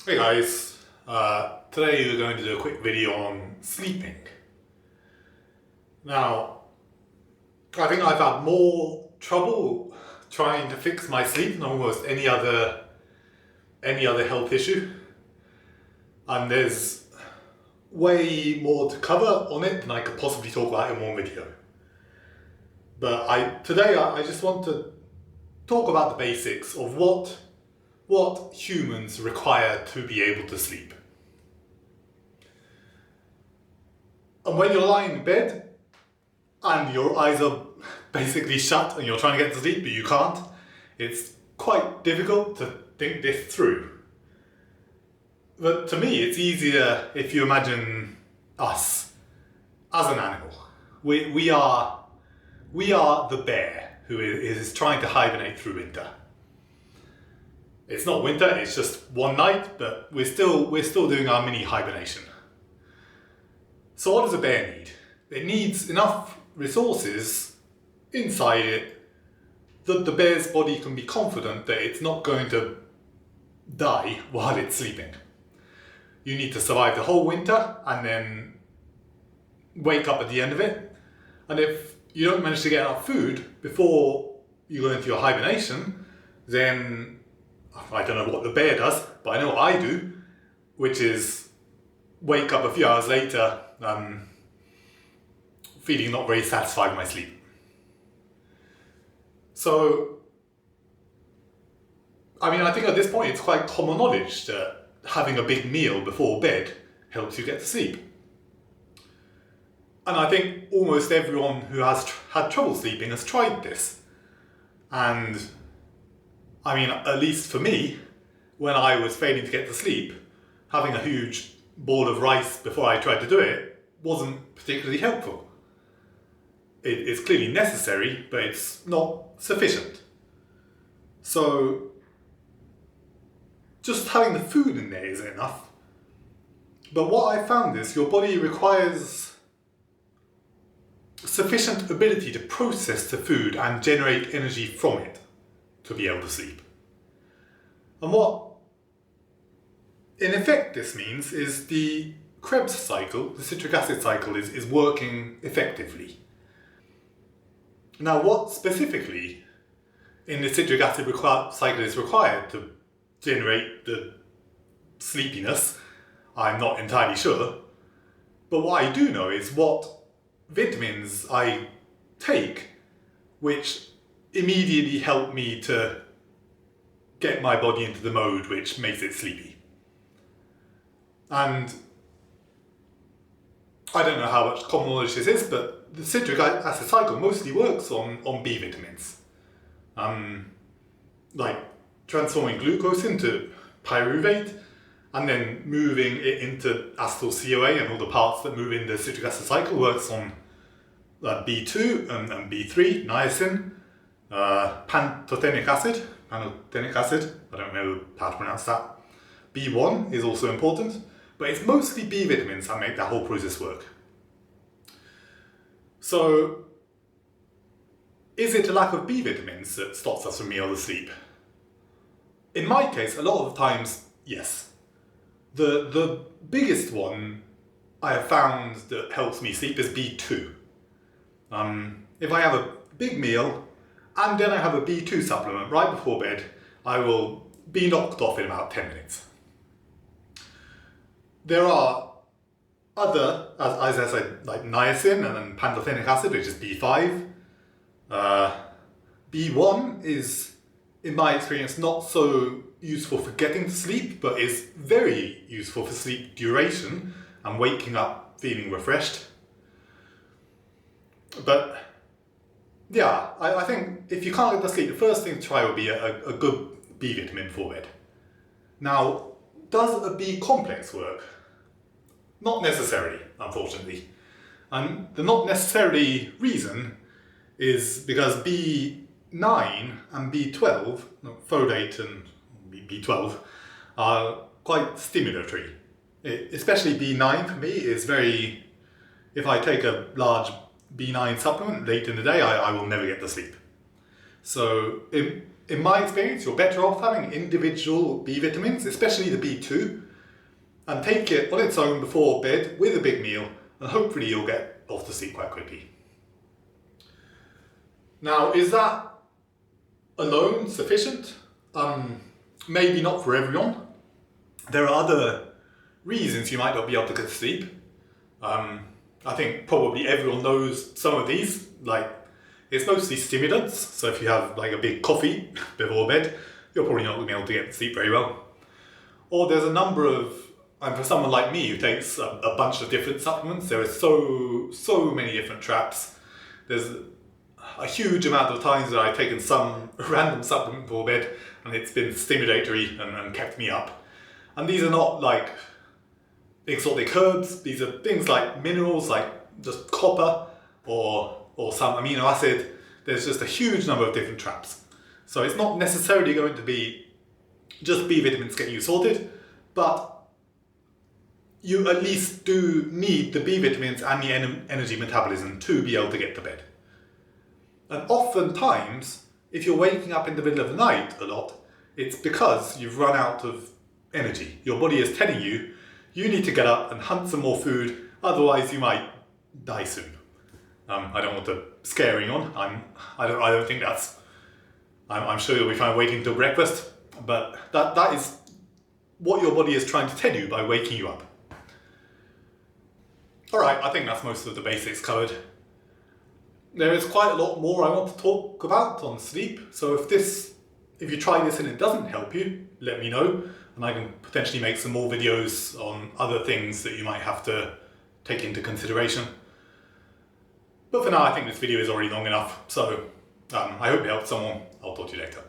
Hey guys, today we're going to do a quick video on sleeping. Now, I think I've had more trouble trying to fix my sleep than almost any other health issue, and there's way more to cover on it than I could possibly talk about in one video. But today I just want to talk about the basics of what humans require to be able to sleep. And when you're lying in bed and your eyes are basically shut and you're trying to get to sleep but you can't, it's quite difficult to think this through. But to me it's easier if you imagine us as an animal. We are the bear who is trying to hibernate through winter. It's not winter, it's just one night, but we're still doing our mini hibernation. So what does a bear need? It needs enough resources inside it that the bear's body can be confident that it's not going to die while it's sleeping. You need to survive the whole winter and then wake up at the end of it. And if you don't manage to get enough food before you go into your hibernation, then I don't know what the bear does, but I know what I do, which is wake up a few hours later feeling not very satisfied with my sleep. So, I think at this point it's quite common knowledge that having a big meal before bed helps you get to sleep. And I think almost everyone who has had trouble sleeping has tried this. And at least for me, when I was failing to get to sleep, having a huge bowl of rice before I tried to do it wasn't particularly helpful. It's clearly necessary, but it's not sufficient. So, just having the food in there isn't enough. But what I found is your body requires sufficient ability to process the food and generate energy from it to be able to sleep. And what in effect this means is the Krebs cycle, the citric acid cycle, is working effectively. Now what specifically in the citric acid cycle is required to generate the sleepiness, I'm not entirely sure. But what I do know is what vitamins I take which immediately help me to get my body into the mode which makes it sleepy. And I don't know how much common knowledge this is, but the citric acid cycle mostly works on B vitamins. Like transforming glucose into pyruvate and then moving it into acetyl-CoA and all the parts that move in the citric acid cycle works on B2 and B3, niacin, pantothenic acid, I don't know how to pronounce that. B1 is also important, but it's mostly B vitamins that make that whole process work. So, is it a lack of B vitamins that stops us from being able to sleep? In my case, a lot of the times, yes. The biggest one I have found that helps me sleep is B2. If I have a big meal, and then I have a B2 supplement right before bed, I will be knocked off in about 10 minutes. There are other, as I said, like niacin and then pantothenic acid, which is B5. B1 is, in my experience, not so useful for getting to sleep, but is very useful for sleep duration and waking up feeling refreshed. But yeah, I think if you can't get to sleep, the first thing to try would be a good B vitamin before bed. Now, does a B complex work? Not necessarily, unfortunately. And the not necessarily reason is because B9 and B12, folate and B12, are quite stimulatory. Especially B9 for me is very, if I take a large B9 supplement late in the day, I will never get to sleep. So in my experience, you're better off having individual B vitamins, especially the B2, and take it on its own before bed with a big meal, and hopefully you'll get off to sleep quite quickly. Now, is that alone sufficient? Maybe not for everyone. There are other reasons you might not be able to get to sleep. I think probably everyone knows some of these, like it's mostly stimulants, so if you have like a big coffee before bed, you're probably not going to be able to get to sleep very well. Or there's a number of, and for someone like me who takes a bunch of different supplements, there are so many different traps. There's a huge amount of times that I've taken some random supplement before bed and it's been stimulatory and kept me up. And these are not like exotic herbs, these are things like minerals, like just copper or some amino acid. There's just a huge number of different traps. So it's not necessarily going to be just B vitamins getting you sorted, but you at least do need the B vitamins and the energy metabolism to be able to get to bed. And oftentimes, if you're waking up in the middle of the night a lot, it's because you've run out of energy. Your body is telling you, you need to get up and hunt some more food, otherwise you might die soon. I don't want to scare anyone. I don't think that's. I'm sure you'll be fine waiting till breakfast, but that is what your body is trying to tell you by waking you up. All right, I think that's most of the basics covered. There is quite a lot more I want to talk about on sleep. So if you try this and it doesn't help you, let me know, and I can potentially make some more videos on other things that you might have to take into consideration. But for now, I think this video is already long enough, so I hope it helped someone. I'll talk to you later.